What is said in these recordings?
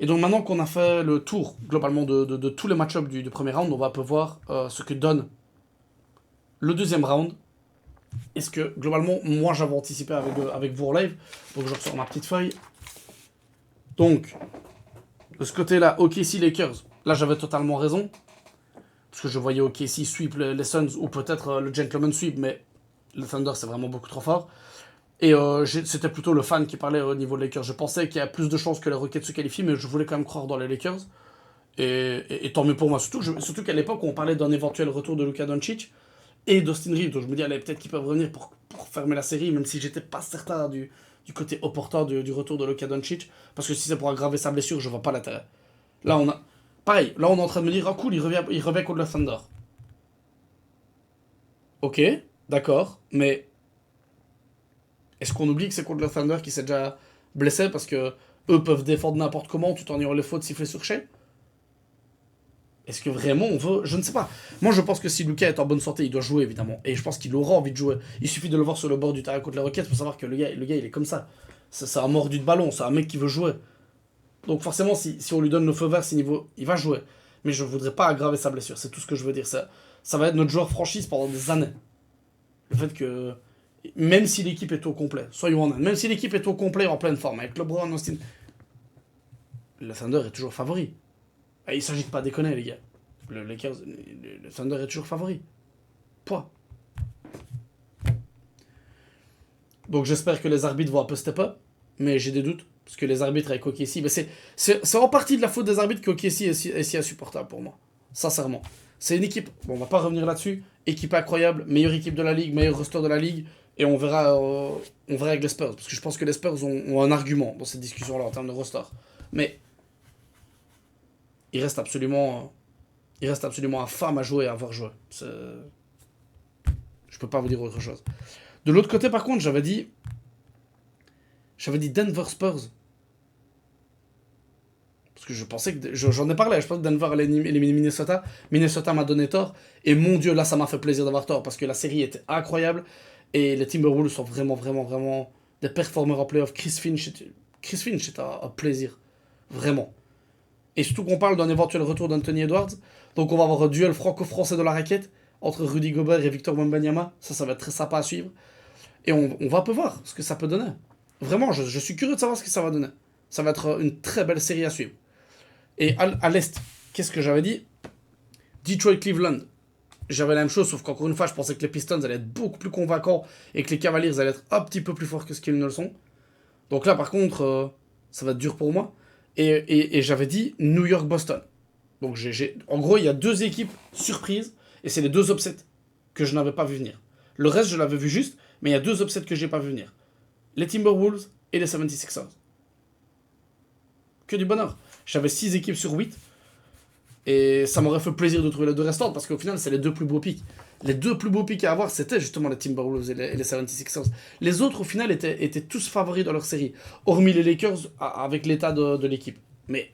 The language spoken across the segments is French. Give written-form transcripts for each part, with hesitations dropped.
Et donc maintenant qu'on a fait le tour globalement de tous les match-ups du premier round, on va un peu voir ce que donne le deuxième round. Est-ce que globalement, moi j'avais anticipé avec vous en live, donc je ressors ma petite feuille. Donc, de ce côté-là, OKC Lakers, là j'avais totalement raison, parce que je voyais OKC sweep les Suns, ou peut-être le gentleman sweep, mais le Thunder c'est vraiment beaucoup trop fort. Et c'était plutôt le fan qui parlait au niveau des Lakers. Je pensais qu'il y a plus de chances que les Rockets se qualifient, mais je voulais quand même croire dans les Lakers. Et tant mieux pour moi. Surtout qu'à l'époque, on parlait d'un éventuel retour de Luka Doncic et d'Austin Reeves. Donc je me dis, allez, peut-être qu'ils peuvent revenir pour fermer la série, même si j'étais pas certain du côté opportun du retour de Luka Doncic. Parce que si c'est pour aggraver sa blessure, je vois pas l'intérêt. Là, on a. Pareil, là, on est en train de me dire, ah cool, il revient contre le Thunder. Ok, d'accord, mais est-ce qu'on oublie que c'est contre le Thunder qui s'est déjà blessé parce que eux peuvent défendre n'importe comment tout en ayant les fautes sifflées sur Shea? Est-ce que vraiment on veut. Je ne sais pas. Moi, je pense que si Lucas est en bonne santé, il doit jouer, évidemment. Et je pense qu'il aura envie de jouer. Il suffit de le voir sur le bord du terrain contre les Rockets pour savoir que le gars il est comme ça. C'est un mordu de ballon, c'est un mec qui veut jouer. Donc, forcément, si on lui donne le feu vert, il va jouer. Mais je ne voudrais pas aggraver sa blessure. C'est tout ce que je veux dire. Ça va être notre joueur franchise pendant des années. Le fait que. Même si l'équipe est au complet, soyons honnêtes, même si l'équipe est au complet en pleine forme, avec LeBron, Austin, le Thunder est toujours favori. Et il s'agit de pas déconner, les gars. Le Thunder est toujours favori. Point. Donc j'espère que les arbitres vont un peu step up, mais j'ai des doutes. Parce que les arbitres avec OKC, mais c'est en partie de la faute des arbitres qu'OKC est si insupportable pour moi. Sincèrement. C'est une équipe, bon, on va pas revenir là-dessus, équipe incroyable, meilleure équipe de la ligue, meilleur roster de la ligue, et on verra avec les Spurs. Parce que je pense que les Spurs ont un argument dans cette discussion-là en termes de roster. Mais il reste absolument, il reste absolument infâme à jouer et à avoir joué. Je peux pas vous dire autre chose. De l'autre côté, par contre, j'avais dit Denver Spurs. Parce que je pensais que. J'en ai parlé, je pense que Denver allait éliminer Minnesota. Minnesota m'a donné tort. Et mon Dieu, là, ça m'a fait plaisir d'avoir tort. Parce que la série était incroyable. Et les Timberwolves sont vraiment, vraiment, vraiment des performeurs en playoff. Chris Finch, c'est un plaisir. Vraiment. Et surtout qu'on parle d'un éventuel retour d'Anthony Edwards. Donc on va avoir un duel franco-français de la raquette entre Rudy Gobert et Victor Wembanyama. Ça va être très sympa à suivre. Et on va un peu voir ce que ça peut donner. Vraiment, je suis curieux de savoir ce que ça va donner. Ça va être une très belle série à suivre. Et à l'Est, qu'est-ce que j'avais dit? Detroit-Cleveland. J'avais la même chose, sauf qu'encore une fois, je pensais que les Pistons allaient être beaucoup plus convaincants et que les Cavaliers allaient être un petit peu plus forts que ce qu'ils ne le sont. Donc là, par contre, ça va être dur pour moi. Et j'avais dit New York-Boston. Donc en gros, il y a deux équipes surprises, et c'est les deux upsets que je n'avais pas vu venir. Le reste, je l'avais vu juste, mais il y a deux upsets que j'ai pas vu venir. Les Timberwolves et les 76ers. Que du bonheur. J'avais 6 équipes sur 8. Et ça m'aurait fait plaisir de trouver les deux restantes, parce qu'au final, c'est les deux plus beaux pics. Les deux plus beaux pics à avoir, c'était justement les Timberwolves et les 76ers. Les autres, au final, étaient tous favoris dans leur série. Hormis les Lakers, avec l'état de l'équipe. Mais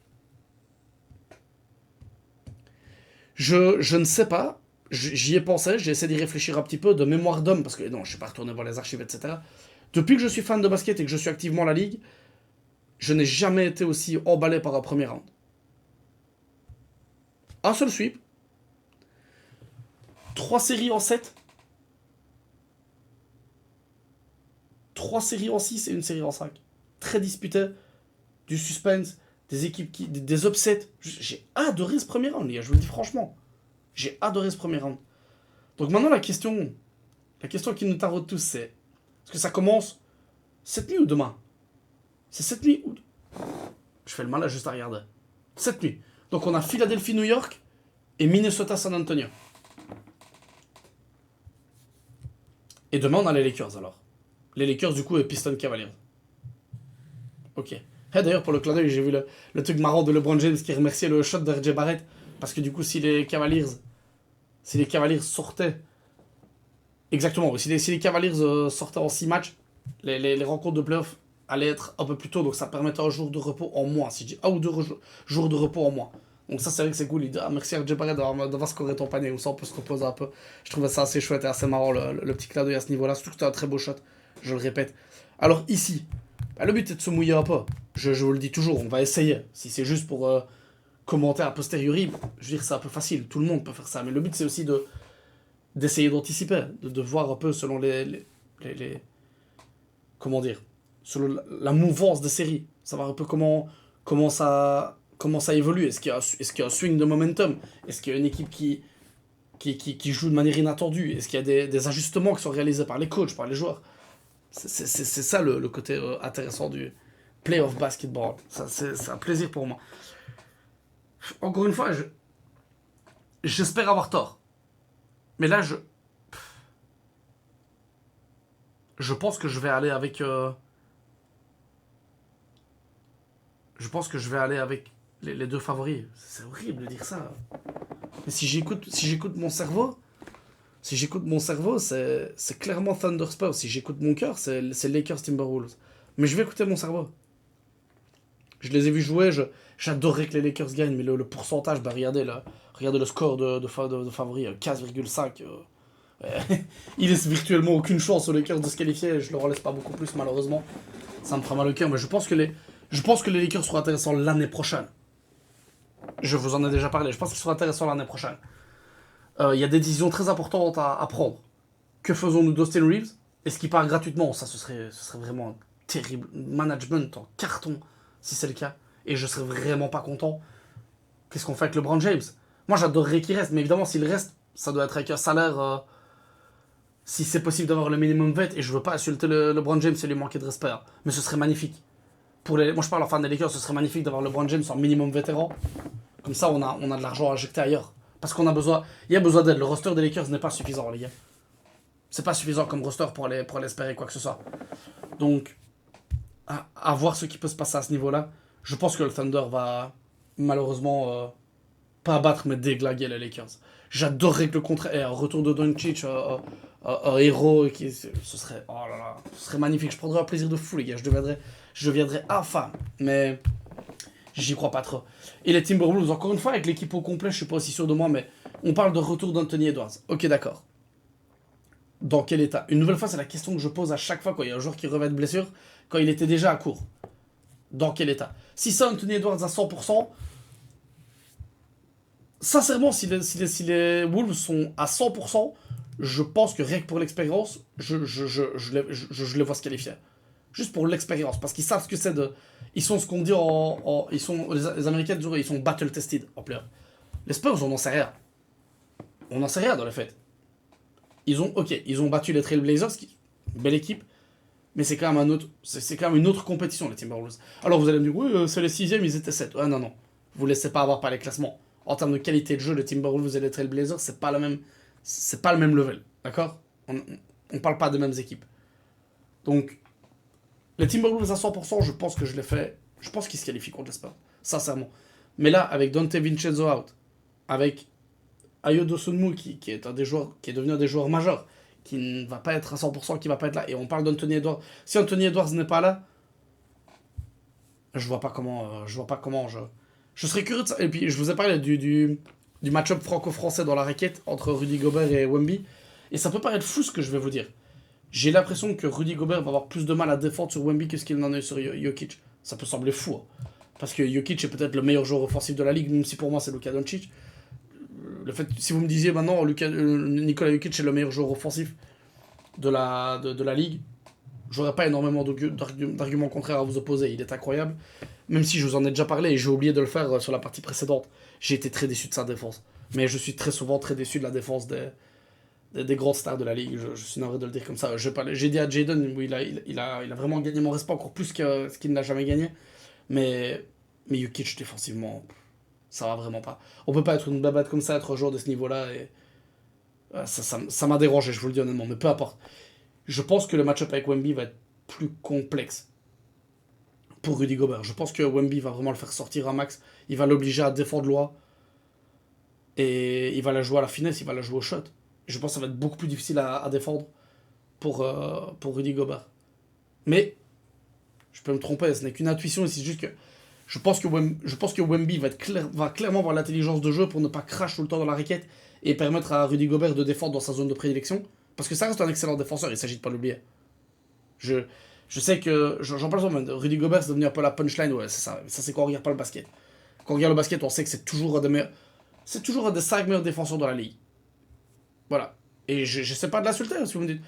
je ne sais pas. J'y ai pensé, j'ai essayé d'y réfléchir un petit peu, de mémoire d'homme, parce que non, je suis pas retourné voir les archives, etc. Depuis que je suis fan de basket et que je suis activement à la ligue, je n'ai jamais été aussi emballé par un premier round. Un seul sweep, 3 séries en 7, 3 séries en 6 et une série en 5. Très disputé, du suspense, des équipes des upsets. J'ai adoré ce premier round, les gars, je vous le dis franchement. J'ai adoré ce premier round. Donc maintenant, la question qui nous taraude tous, c'est est-ce que ça commence cette nuit ou demain? C'est cette nuit ou. Je fais le malin juste à regarder. Cette nuit. Donc on a Philadelphie-New York et Minnesota-San Antonio. Et demain, on a les Lakers alors. Les Lakers, du coup, et Piston Cavaliers. Ok. D'ailleurs, pour le clin d'œil, j'ai vu le truc marrant de LeBron James qui remerciait le shot de RJ Barrett. Parce que du coup, si les Cavaliers sortaient. Exactement, si les Cavaliers sortaient en 6 matchs, les rencontres de playoff allaient être un peu plus tôt. Donc ça permettait un jour de repos en moins. Si je dis un ou deux jours de repos en moins. Donc ça, c'est vrai que c'est cool. Il dit, ah, merci RJ Barrett d'avoir scoré ton panier. Ou ça, on peut se reposer un peu. Je trouvais ça assez chouette et assez marrant, le petit clin d'œil à ce niveau-là. Surtout que c'était un très beau shot. Je le répète. Alors ici, Bah, le but est de se mouiller un peu. Je vous le dis toujours, on va essayer. Si c'est juste pour commenter a posteriori, je veux dire, c'est un peu facile. Tout le monde peut faire ça. Mais le but, c'est aussi d'essayer d'anticiper, de voir un peu selon les- comment dire, selon la mouvance des séries. Savoir un peu comment ça évolue. Est-ce qu'il y a un swing de momentum? Est-ce qu'il y a une équipe qui joue de manière inattendue? Est-ce qu'il y a des ajustements qui sont réalisés par les coachs, par les joueurs? C'est ça le côté intéressant du playoff basketball. Ça, c'est un plaisir pour moi. Encore une fois, j'espère avoir tort. Mais là, je pense que je vais aller avec. Je pense que je vais aller avec les deux favoris. C'est horrible de dire ça. Mais si j'écoute mon cerveau, c'est clairement Thunder Spurs. Si j'écoute mon cœur, c'est Lakers Timberwolves. Mais je vais écouter mon cerveau. Je les ai vus jouer, j'adorerais que les Lakers gagnent, mais le pourcentage, bah regardez le score de favori, 15,5. Il laisse virtuellement aucune chance aux Lakers de se qualifier, je leur en laisse pas beaucoup plus malheureusement. Ça me fera mal au cœur, mais je pense que les Lakers seront intéressants l'année prochaine. Je vous en ai déjà parlé, je pense qu'ils seront intéressants l'année prochaine. Il y a des décisions très importantes à prendre. Que faisons-nous d'Austin Reeves? Est-ce qu'il part gratuitement? Ça, ce serait vraiment un terrible management en carton, si c'est le cas. Et je serais vraiment pas content. Qu'est-ce qu'on fait avec LeBron James? Moi, j'adorerais qu'il reste, mais évidemment, s'il reste, ça doit être avec un salaire. Si c'est possible d'avoir le minimum vet, et je veux pas insulter LeBron James et lui manquer de respect, hein, mais ce serait magnifique. Moi, je parle en fan des Lakers, ce serait magnifique d'avoir LeBron James en minimum vétéran. Comme ça, on a de l'argent à injecter ailleurs. Parce qu'on a besoin. Il y a besoin d'aide. Le roster des Lakers n'est pas suffisant, les gars. C'est pas suffisant comme roster pour aller espérer quoi que ce soit. Donc, à voir ce qui peut se passer à ce niveau-là. Je pense que le Thunder va malheureusement pas battre mais déglaguer les Lakers. J'adorerais que le contraire, un retour de Doncic, un héros, ce serait, oh là là, ce serait magnifique. Je prendrais un plaisir de fou, les gars. Je deviendrais infâme, mais j'y crois pas trop. Et les Timberwolves, encore une fois, avec l'équipe au complet, je suis pas aussi sûr de moi, mais on parle de retour d'Anthony Edwards. Ok, d'accord. Dans quel état? Une nouvelle fois, c'est la question que je pose à chaque fois quand il y a un joueur qui revient de blessure, quand il était déjà à court. Dans quel état? Si c'est Anthony Edwards à 100%, sincèrement, si les Wolves sont à 100%, je pense que rien que pour l'expérience, je les vois se qualifier. Juste pour l'expérience, parce qu'ils savent ce que c'est de. Ils sont ce qu'on dit ils sont, les Américains, ils sont battle tested en pleurs. Les Spurs, on n'en sait rien. On n'en sait rien dans le fait. Ils ont battu les Trailblazers, belle équipe, mais c'est quand même c'est quand même une autre compétition, les Timberwolves. Alors vous allez me dire, oui, c'est les 6e, ils étaient 7. Ouais, non, non. Vous laissez pas avoir par les classements. En termes de qualité de jeu, les Timberwolves et les Trailblazers, c'est pas le même level. D'accord? On parle pas des mêmes équipes. Donc, les Timberwolves à 100%, je pense que je l'ai fait. Je pense qu'ils se qualifient contre les Spurs. Sincèrement. Mais là, avec Dante Vincenzo out, avec Ayo Dosunmu qui est un des joueurs, qui est devenu un des joueurs majeurs, qui ne va pas être à 100%, qui va pas être là, et on parle d'Anthony Edwards. Si Anthony Edwards n'est pas là, je serais curieux de ça. Et puis, je vous ai parlé du match-up franco-français dans la raquette entre Rudy Gobert et Wemby. Et ça peut paraître fou ce que je vais vous dire. J'ai l'impression que Rudy Gobert va avoir plus de mal à défendre sur Wemby que ce qu'il en a eu sur Jokic. Ça peut sembler fou, hein. Parce que Jokic est peut-être le meilleur joueur offensif de la ligue, même si pour moi c'est Luka Doncic. Si vous me disiez maintenant Nikola Jokic est le meilleur joueur offensif de la ligue, j'aurais pas énormément d'arguments contraires à vous opposer. Il est incroyable. Même si je vous en ai déjà parlé et j'ai oublié de le faire sur la partie précédente. J'ai été très déçu de sa défense. Mais je suis très souvent très déçu de la défense des grandes stars de la ligue. Je suis navré de le dire comme ça. J'ai dit à Jaden, où il a vraiment gagné mon respect encore plus que ce qu'il n'a jamais gagné. Mais Jokic défensivement, ça va vraiment pas. On peut pas être une babade comme ça, être un joueur de ce niveau-là. Et ça m'a dérangé, je vous le dis honnêtement. Mais peu importe. Je pense que le match-up avec Wemby va être plus complexe pour Rudy Gobert. Je pense que Wemby va vraiment le faire sortir un max. Il va l'obliger à défendre loin. Et il va la jouer à la finesse, il va la jouer au shot. Je pense que ça va être beaucoup plus difficile à défendre pour Rudy Gobert. Mais, je peux me tromper, ce n'est qu'une intuition, c'est juste que je pense que Wemby va clairement avoir l'intelligence de jeu pour ne pas crash tout le temps dans la raquette et permettre à Rudy Gobert de défendre dans sa zone de prédilection. Parce que ça reste un excellent défenseur, il s'agit de pas l'oublier. Je, Je sais que, j'en parle souvent, Rudy Gobert c'est devenu un peu la punchline, ouais, c'est ça. Ça, c'est quand on regarde pas le basket. Quand on regarde le basket, on sait que c'est toujours un des 5 meilleurs défenseurs dans la ligue. Voilà. Et je sais pas de l'insulter, si vous me dites.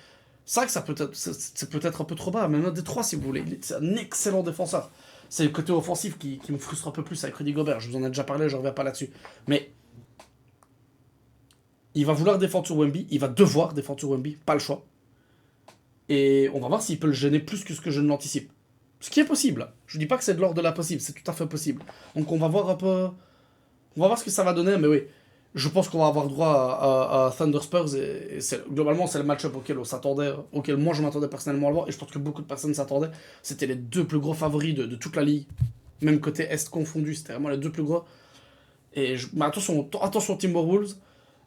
C'est vrai que c'est peut-être un peu trop bas, même un des 3 si vous voulez. C'est un excellent défenseur. C'est le côté offensif qui me frustre un peu plus avec Rudy Gobert. Je vous en ai déjà parlé, je reviens pas là-dessus. Mais il va vouloir défendre sur Wemby, il va devoir défendre sur Wemby, pas le choix. Et on va voir s'il peut le gêner plus que ce que je ne l'anticipe. Ce qui est possible. Je dis pas que c'est de l'ordre de l'impossible, c'est tout à fait possible. Donc on va voir un peu. On va voir ce que ça va donner, mais oui. Je pense qu'on va avoir droit à Thunder Spurs et globalement c'est le match-up auquel on s'attendait, auquel moi je m'attendais personnellement à le voir et je pense que beaucoup de personnes s'attendaient. C'était les deux plus gros favoris de toute la ligue, même côté Est confondu, c'était vraiment les deux plus gros. Mais attention aux Timberwolves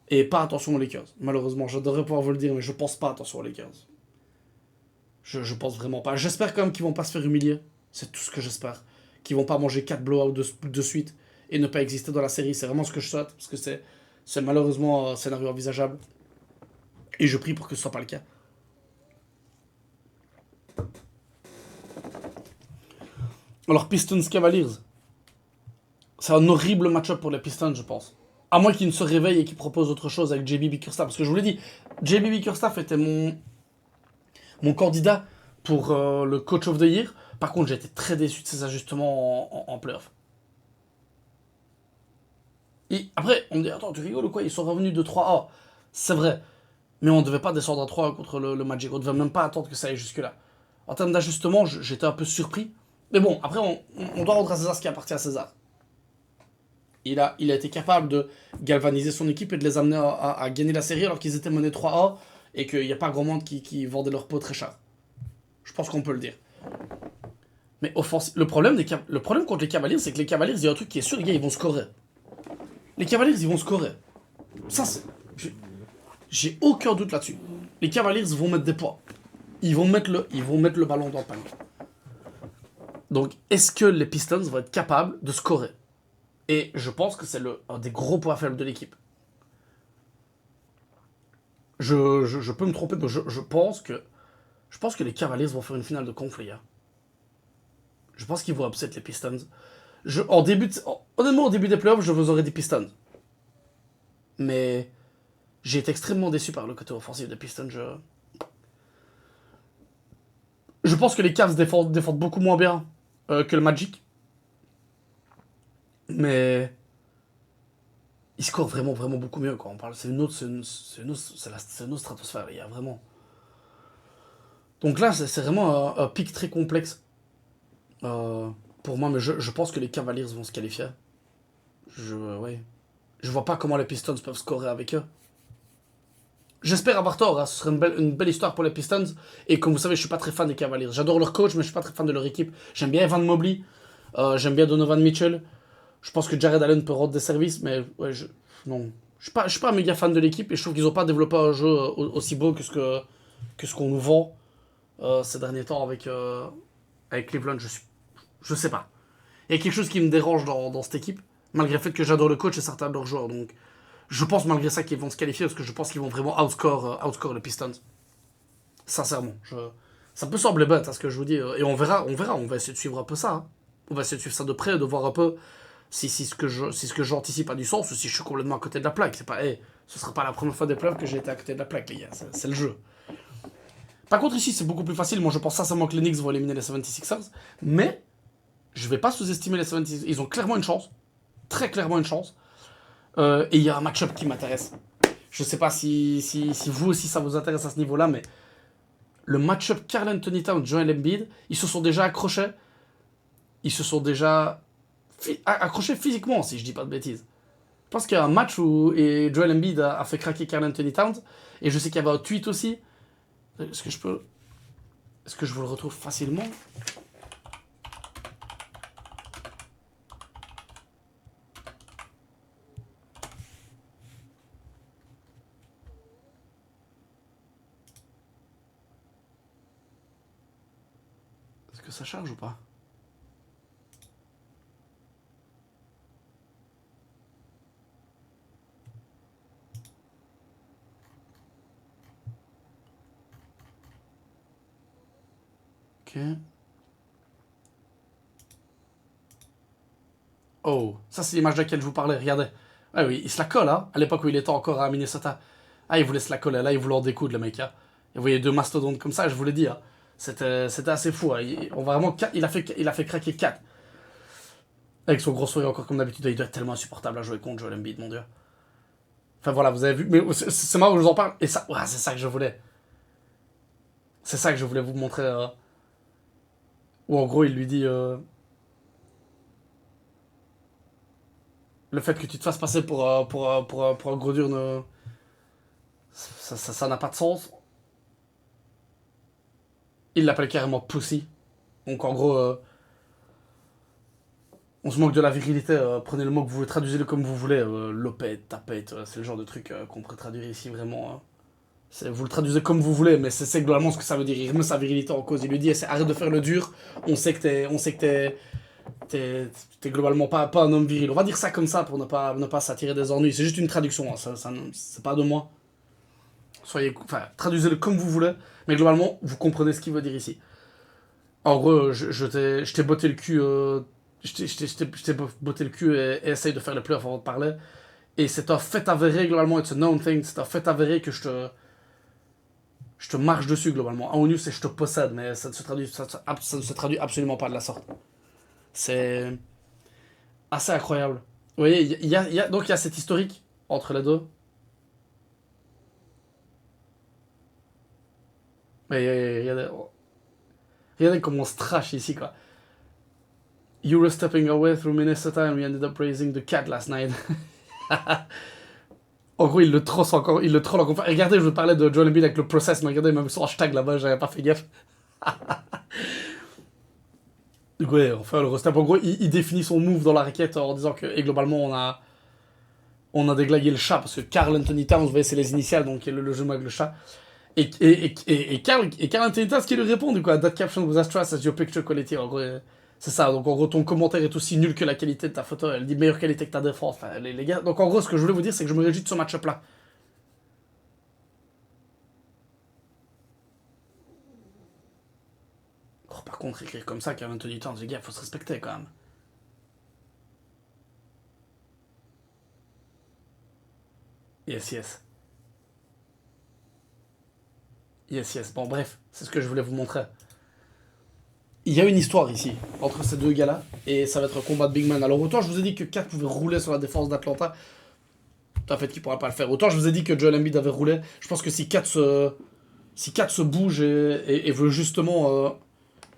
et pas attention aux Lakers. Malheureusement, j'adorerais pouvoir vous le dire, mais je pense pas attention aux Lakers. Je pense vraiment pas. J'espère quand même qu'ils vont pas se faire humilier. C'est tout ce que j'espère. Qu'ils vont pas manger 4 blowouts de suite et ne pas exister dans la série. C'est vraiment ce que je souhaite. Parce que c'est malheureusement un scénario envisageable. Et je prie pour que ce soit pas le cas. Alors, Pistons Cavaliers. C'est un horrible match-up pour les Pistons, je pense. À moins qu'ils ne se réveillent et qu'ils proposent autre chose avec JB Bickerstaff. Parce que je vous l'ai dit, JB Bickerstaff était mon candidat pour le Coach of the Year. Par contre, j'ai été très déçu de ses ajustements en playoff. Et après, on me dit, attends, tu rigoles ou quoi? Ils sont revenus de 3A. C'est vrai. Mais on ne devait pas descendre à 3 contre le Magic. On ne devait même pas attendre que ça aille jusque-là. En termes d'ajustement, j'étais un peu surpris. Mais bon, après, on doit rendre à César ce qui appartient à César. Il a été capable de galvaniser son équipe et de les amener à gagner la série alors qu'ils étaient menés 3A et qu'il n'y a pas grand monde qui vendait leur peau très cher. Je pense qu'on peut le dire. Mais le problème contre les Cavaliers, c'est que les Cavaliers, il y a un truc qui est sûr, les gars, ils vont scorer. Les Cavaliers, ils vont scorer. Ça, j'ai aucun doute là-dessus. Les Cavaliers vont mettre des points. Ils vont mettre le ballon dans le panier. Donc, est-ce que les Pistons vont être capables de scorer? Et je pense que c'est un des gros points faibles de l'équipe. Je peux me tromper, mais je pense que les Cavaliers vont faire une finale de conf, les gars. Je pense qu'ils vont upset les Pistons. Honnêtement, au début des playoffs, je vous aurais dit Pistons. Mais j'ai été extrêmement déçu par le côté offensif des Pistons. Je pense que les Cavs défendent beaucoup moins bien que le Magic. Mais ils scorent vraiment, vraiment beaucoup mieux quand on parle. C'est une autre stratosphère, il y a vraiment. Donc là, c'est vraiment un pic très complexe pour moi, mais je pense que les Cavaliers vont se qualifier. Ouais. Je vois pas comment les Pistons peuvent scorer avec eux. J'espère avoir tort, hein. Ce serait une belle histoire pour les Pistons. Et comme vous savez, je suis pas très fan des Cavaliers. J'adore leur coach, mais je suis pas très fan de leur équipe. J'aime bien Evan Mobley, j'aime bien Donovan Mitchell. Je pense que Jared Allen peut rendre des services, mais ouais, non. Je suis pas un méga fan de l'équipe et je trouve qu'ils ont pas développé un jeu aussi beau que ce qu'on nous vend ces derniers temps avec Cleveland. Je sais pas. Il y a quelque chose qui me dérange dans cette équipe, malgré le fait que j'adore le coach et certains de leurs joueurs. Donc, je pense malgré ça qu'ils vont se qualifier parce que je pense qu'ils vont vraiment outscore les Pistons. Sincèrement. Ça peut sembler bête, à ce que je vous dis. Et on verra. On va essayer de suivre un peu ça. Hein. On va essayer de suivre ça de près, de voir un peu si ce que j'anticipe a du sens ou si je suis complètement à côté de la plaque. C'est pas, ce sera pas la première fois des playoffs que j'ai été à côté de la plaque, les gars. C'est le jeu. Par contre, ici, c'est beaucoup plus facile. Moi, je pense sincèrement que les Knicks vont éliminer les 76ers. Mais je vais pas sous-estimer les 76ers. Ils ont clairement une chance. Très clairement une chance. Et il y a un match-up qui m'intéresse. Je sais pas si vous aussi ça vous intéresse à ce niveau-là, mais le match-up Karl Anthony Towns, Joel Embiid, ils se sont déjà accrochés. Ils se sont déjà accrochés physiquement, si je dis pas de bêtises. Je pense qu'il y a un match où Joel Embiid a fait craquer Karl Anthony Towns. Et je sais qu'il y avait un tweet aussi. Est-ce que je vous le retrouve facilement? Est-ce que ça charge ou pas? Ok. Oh, ça c'est l'image de laquelle je vous parlais, regardez. Ah oui, il se la colle, hein, à l'époque où il était encore à Minnesota. Ah, il voulait se la coller, là, il voulait en découdre, le mec, hein. Et vous voyez deux mastodontes comme ça, je vous l'ai dit, hein. C'était assez fou, hein. On va vraiment, il a fait craquer 4. Avec son gros sourire encore comme d'habitude, il doit être tellement insupportable à jouer contre Joel Embiid, mon dieu. Enfin voilà, vous avez vu, mais c'est marrant que je vous en parle, et ça, ouais, c'est ça que je voulais. C'est ça que je voulais vous montrer, où en gros il lui dit, le fait que tu te fasses passer pour un gros dur, ça n'a pas de sens. Il l'appelle carrément pussy. Donc en gros, on se moque de la virilité. Prenez le mot que vous voulez, traduisez-le comme vous voulez. Lopette, tapette, c'est le genre de truc qu'on pourrait traduire ici vraiment. Vous le traduisez comme vous voulez, mais c'est globalement ce que ça veut dire. Il remet sa virilité en cause. Il lui dit arrête de faire le dur. On sait que t'es globalement pas un homme viril. On va dire ça comme ça pour ne pas s'attirer des ennuis. C'est juste une traduction. Hein. C'est pas de moi. Enfin, traduisez-le comme vous voulez, mais globalement, vous comprenez ce qu'il veut dire ici. En gros, je t'ai botté le cul, je t'ai botté le cul et essaye de faire les pleurs avant de parler. Et c'est un fait avéré, globalement, it's a known thing, c'est un fait avéré que je te marche dessus, globalement. En ONU, c'est je te possède, mais ça ne se traduit absolument pas de la sorte. C'est assez incroyable. Vous voyez, donc il y a cette historique entre les deux. Mais regardez comment on se trash ici, quoi. You were stepping away through Minnesota and we ended up raising the cat last night. En gros, il le trosse encore, il le troll encore. Regardez, je vous parlais de Joel Embiid avec le process, mais regardez, même son hashtag là-bas, j'avais pas fait gaffe. Ouais, enfin, le restep, en gros, il définit son move dans la raquette en disant que, et globalement, on a déglagué le chat, parce que Karl Anthony Towns, vous voyez, c'est les initiales, donc le jeu avec le chat. Et Karl Anthony Towns qui lui répond, du coup, that caption was as trash as your picture quality. En gros, c'est ça. Donc, en gros, ton commentaire est aussi nul que la qualité de ta photo. Elle dit meilleure qualité que ta défense. Enfin, les gars. Donc, en gros, ce que je voulais vous dire, c'est que je me réjouis de ce match-up là. Oh, par contre, écrire comme ça, Karl Anthony Towns, les gars, faut se respecter quand même. Yes, yes. Yes, yes. Bon, bref, c'est ce que je voulais vous montrer. Il y a une histoire ici, entre ces deux gars-là, et ça va être un combat de big man. Alors, autant je vous ai dit que Kat pouvait rouler sur la défense d'Atlanta, en fait, qu'il pourra pas le faire. Autant je vous ai dit que Joel Embiid avait roulé. Je pense que si Kat se bouge et veut justement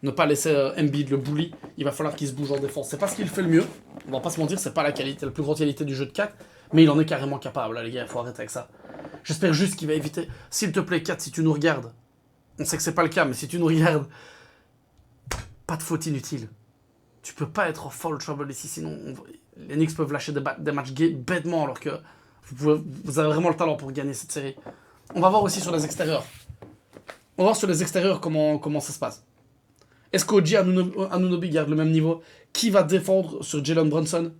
ne pas laisser Embiid le bully, il va falloir qu'il se bouge en défense. C'est pas ce qu'il fait le mieux. On va pas se mentir, c'est pas la plus grande qualité du jeu de Kat, mais il en est carrément capable. Là, les gars, il faut arrêter avec ça. J'espère juste qu'il va éviter. S'il te plaît, Kat, si tu nous regardes, on sait que c'est pas le cas, mais si tu nous regardes, pas de faute inutile. Tu peux pas être en foul trouble ici, sinon les Knicks peuvent lâcher des matchs bêtement alors que vous avez vraiment le talent pour gagner cette série. On va voir aussi sur les extérieurs. On va voir sur les extérieurs comment ça se passe. Est-ce qu'OG Anunoby garde le même niveau? Qui va défendre sur Jalen Brunson?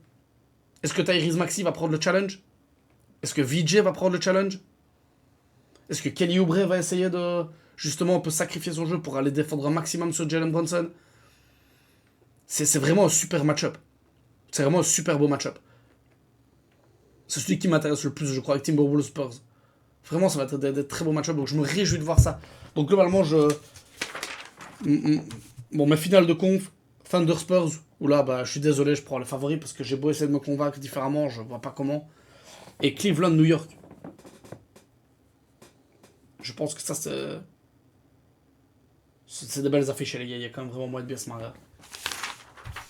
Est-ce que Tyrese Maxey va prendre le challenge? Est-ce que VJ va prendre le challenge? Est-ce que Kelly Oubre va essayer de justement un peu sacrifier son jeu pour aller défendre un maximum sur Jalen Brunson? C'est vraiment un super match-up. C'est vraiment un super beau match-up. C'est celui qui m'intéresse le plus, je crois, avec Timberwolves Spurs. Vraiment, ça va être des très beaux match-up, donc je me réjouis de voir ça. Donc globalement, bon, mes finales de conf, Thunder Spurs, où là, bah, je suis désolé, je prends les favoris parce que j'ai beau essayer de me convaincre différemment, je vois pas comment. Et Cleveland, New York. Je pense que ça, c'est des belles affiches, les gars. Il y a quand même vraiment moyen de bien se marrer.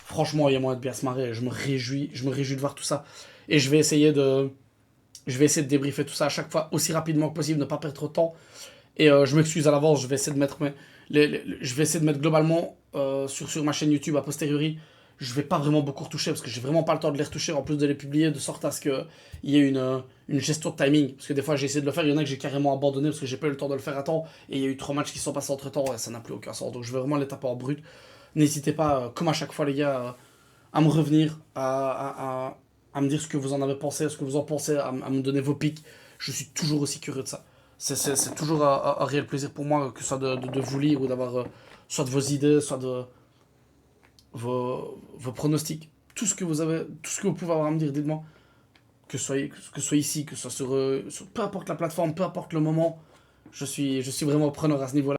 Franchement, il y a moyen de bien se marrer. Je me réjouis de voir tout ça. Et je vais essayer de débriefer tout ça à chaque fois aussi rapidement que possible, ne pas perdre trop de temps. Et je m'excuse à l'avance, je vais essayer de mettre je vais essayer de mettre globalement sur ma chaîne YouTube a posteriori. Je vais pas vraiment beaucoup retoucher parce que j'ai vraiment pas le temps de les retoucher en plus de les publier de sorte à ce qu'il y ait une gestion de timing. Parce que des fois j'ai essayé de le faire, il y en a que j'ai carrément abandonné parce que j'ai pas eu le temps de le faire à temps. Et il y a eu 3 matchs qui sont passés entre temps et ça n'a plus aucun sens. Donc je vais vraiment les taper en brut. N'hésitez pas, comme à chaque fois les gars, à me revenir, à me dire ce que vous en avez pensé, ce que vous en pensez, à me donner vos pics. Je suis toujours aussi curieux de ça. C'est toujours un réel plaisir pour moi, que ce soit de vous lire ou soit de vos idées, soit de vos pronostics. Tout ce que vous avez, tout ce que vous pouvez avoir à me dire, dites-moi. Que ce soit ici, que ce soit sur peu importe la plateforme, peu importe le moment, je suis vraiment preneur à ce niveau-là.